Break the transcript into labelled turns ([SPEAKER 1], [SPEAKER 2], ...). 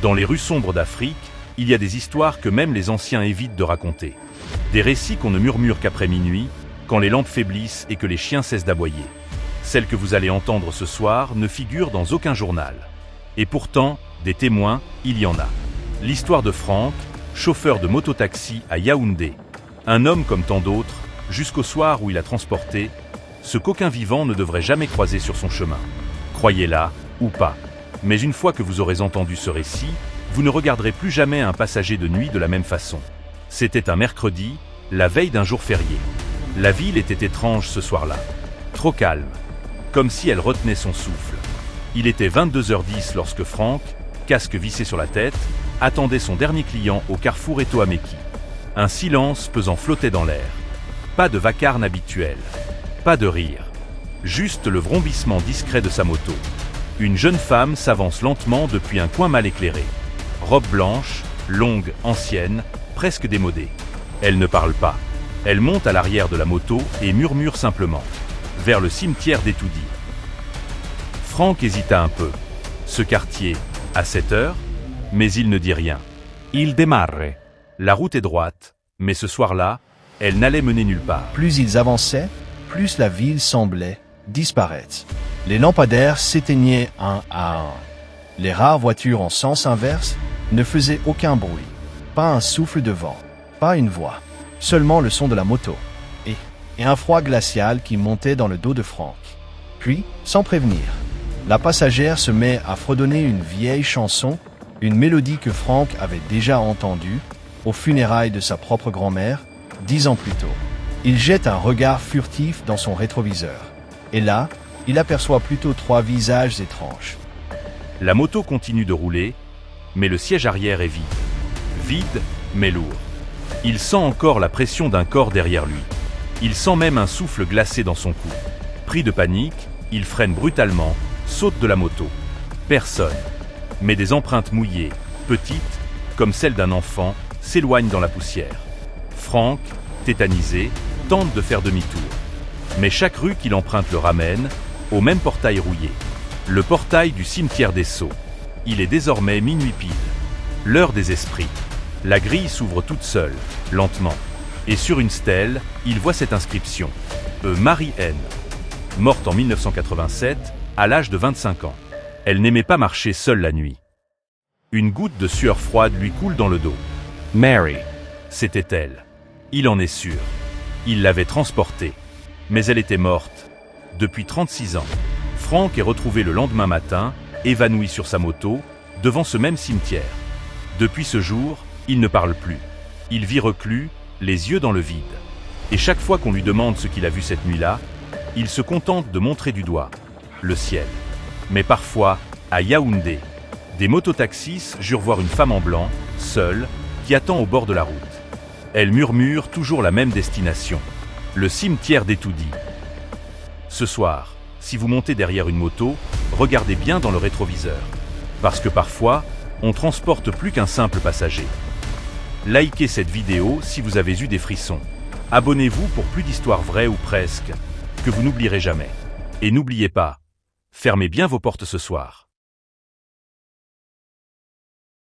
[SPEAKER 1] Dans les rues sombres d'Afrique, il y a des histoires que même les anciens évitent de raconter. Des récits qu'on ne murmure qu'après minuit, quand les lampes faiblissent et que les chiens cessent d'aboyer. Celles que vous allez entendre ce soir ne figurent dans aucun journal. Et pourtant, des témoins, il y en a. L'histoire de Franck, chauffeur de mototaxi à Yaoundé. Un homme comme tant d'autres, jusqu'au soir où il a transporté, ce qu'aucun vivant ne devrait jamais croiser sur son chemin. Croyez-la, ou pas. Mais une fois que vous aurez entendu ce récit, vous ne regarderez plus jamais un passager de nuit de la même façon. C'était un mercredi, la veille d'un jour férié. La ville était étrange ce soir-là. Trop calme. Comme si elle retenait son souffle. Il était 22h10 lorsque Franck, casque vissé sur la tête, attendait son dernier client au carrefour Eto'o-Ameki. Un silence pesant flottait dans l'air. Pas de vacarme habituel. Pas de rire. Juste le vrombissement discret de sa moto. Une jeune femme s'avance lentement depuis un coin mal éclairé. Robe blanche, longue, ancienne, presque démodée. Elle ne parle pas. Elle monte à l'arrière de la moto et murmure simplement. Vers le cimetière d'Etoudi. Franck hésita un peu. Ce quartier, à 7 heures, mais il ne dit rien. Il démarre. La route est droite, mais ce soir-là, elle n'allait mener nulle part.
[SPEAKER 2] Plus ils avançaient, plus la ville semblait disparaître. Les lampadaires s'éteignaient un à un. Les rares voitures en sens inverse ne faisaient aucun bruit. Pas un souffle de vent, pas une voix. Seulement le son de la moto. Et un froid glacial qui montait dans le dos de Franck. Puis, sans prévenir, la passagère se met à fredonner une vieille chanson, une mélodie que Franck avait déjà entendue aux funérailles de sa propre grand-mère, 10 ans plus tôt. Il jette un regard furtif dans son rétroviseur. Et là, il aperçoit plutôt 3 visages étranges.
[SPEAKER 1] La moto continue de rouler, mais le siège arrière est vide. Vide, mais lourd. Il sent encore la pression d'un corps derrière lui. Il sent même un souffle glacé dans son cou. Pris de panique, il freine brutalement, saute de la moto. Personne. Mais des empreintes mouillées, petites, comme celles d'un enfant, s'éloignent dans la poussière. Franck, tétanisé, tente de faire demi-tour. Mais chaque rue qu'il emprunte le ramène, au même portail rouillé. Le portail du cimetière des Sceaux. Il est désormais minuit pile. L'heure des esprits. La grille s'ouvre toute seule, lentement. Et sur une stèle, il voit cette inscription. Marie-N. Morte en 1987, à l'âge de 25 ans. Elle n'aimait pas marcher seule la nuit. Une goutte de sueur froide lui coule dans le dos. Mary. C'était elle. Il en est sûr. Il l'avait transportée. Mais elle était morte. Depuis 36 ans. Franck est retrouvé le lendemain matin, évanoui sur sa moto, devant ce même cimetière. Depuis ce jour, il ne parle plus. Il vit reclus, les yeux dans le vide. Et chaque fois qu'on lui demande ce qu'il a vu cette nuit-là, il se contente de montrer du doigt le ciel. Mais parfois, à Yaoundé, des mototaxis jurent voir une femme en blanc, seule, qui attend au bord de la route. Elle murmure toujours la même destination, le cimetière d'Etoudi. Ce soir, si vous montez derrière une moto, regardez bien dans le rétroviseur. Parce que parfois, on transporte plus qu'un simple passager. Likez cette vidéo si vous avez eu des frissons. Abonnez-vous pour plus d'histoires vraies ou presque, que vous n'oublierez jamais. Et n'oubliez pas, fermez bien vos portes ce soir.